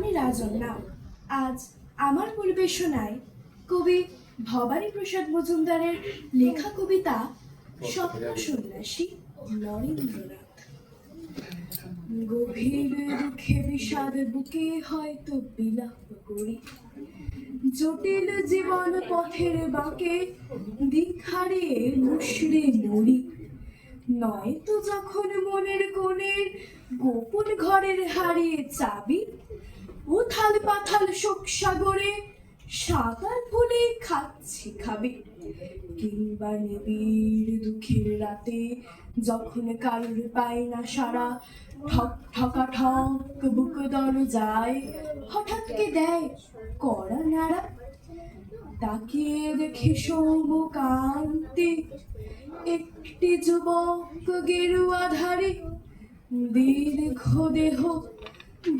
আমি রাজন্যা। আজ আমার পরিবেশনায় কবি ভবানী প্রসাদ মজুমদারের লেখা কবিতা স্বপ্ন সন্ন্যাসী নরেন্দ্রনাথ। গভীর দুঃখে বিষাদ বুকে হয়তো বিলাপ করি, জটিল জীবন পথের বাঁকে দিক হারিয়ে মুষড়ে মরি। নয়তো যখন মনের কোণের গোপন ঘরের হারিয়ে চাবি, উথাল পাথাল শোক সাগরে সাঁতার ফুলে খাচ্ছি খাবি। কিংবা নিবিড় দুঃখের রাতে যখন কারুর পায় না সারা, ঠক ঠকা ঠক বুক দরজায় হঠাৎ কে দেয় কড়া নাড়া। তাকিয়ে দেখে সৌমকান্তে একটি যুবক গেরুয়া ধারী, দীর্ঘ দেহ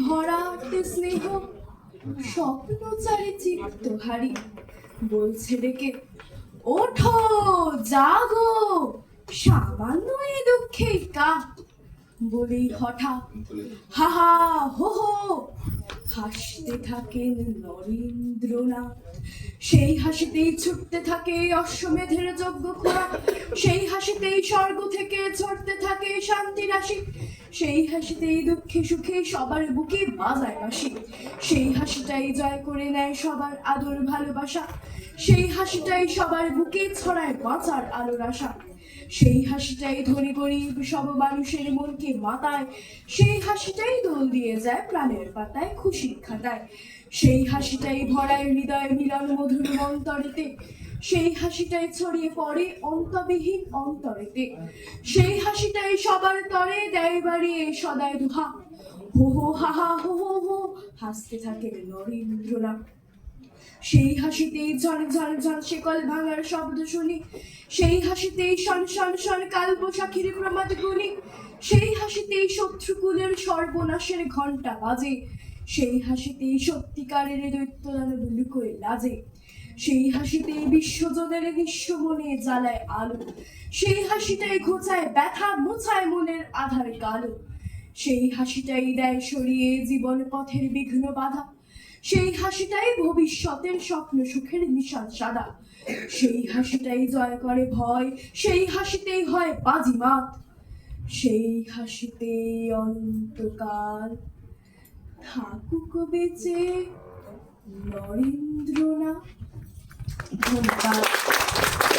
ভরাট স্নেহ স্বপ্নচারী চিত্তহারী, বলছে ডেকে ওঠো জাগো সামান্য এ দুঃখে কা। বলেই হঠাৎ হা হা হো হো হাসতে থাকেন নরেন্দ্রনাথ। সেই হাসিতেই ছুটতে থাকে অশ্বমেধের যজ্ঞ খোড়া, সেই হাসিতেই স্বর্গ থেকে ঝরতে থাকে শান্তি রাশি, সেই হাসিতেই দুঃখে সুখে সবার বুকে বাজায় বাঁশি, সেই হাসিটাই জয় করে নেয় সবার আদর ভালোবাসা, সেই হাসিটাই সবার বুকে ছড়ায় বাঁচার আলোর আশা, সেই হাসিটাই ধনী গরিব সব মানুষের মনকে মাতায়, সেই হাসিটাই দোল দিয়ে যায় প্রাণের পাতায় খুশির খাতায়, সেই হাসিটাই ভরায় হৃদয় মিলন মধুর অন্তরেতে, সেই হাসিটাই ছড়িয়ে পড়ে অন্তবিহীন অন্তরেতে, সেই হাসিটাই সবার তরে দেয় বাড়িয়ে সদায় দুহা। হো হো হা হা হো হো হো হাসতে থাকে নরেন্দ্রনাথ। সেই হাসিতেই ঝন ঝন ঝন শেকল ভাঙার শব্দ শুনি, সেই হাসিতেই শন শন শন কাল বৈশাখীর প্রমাদ গুনি, সেই হাসিতেই শত্রুকুলের সর্বনাশের ঘণ্টা বাজে, সেই হাসিতেই সত্যিকারের দৈত্য দানব লুকোয় লাজে, সেই হাসিতেই বিশ্বজনের নিঃস্ব মনে জ্বালায় আলো, সেই হাসিটাই ঘোচায় ব্যথা মোছায় মনের আধার কালো, সেই হাসিটাই দেয় সরিয়ে জীবন পথের বিঘ্ন বাধা, সেই হাসিটাই ভবিষ্যতের স্বপ্ন সুখের নিশান সাদা, সেই হাসিটাই জয় করে ভয়, সেই হাসিতেই হয় বাজিমাত, সেই হাসিতেই অনন্তকাল থাকুক বেঁচে নরেন্দ্রনাথ। ধন্যবাদ।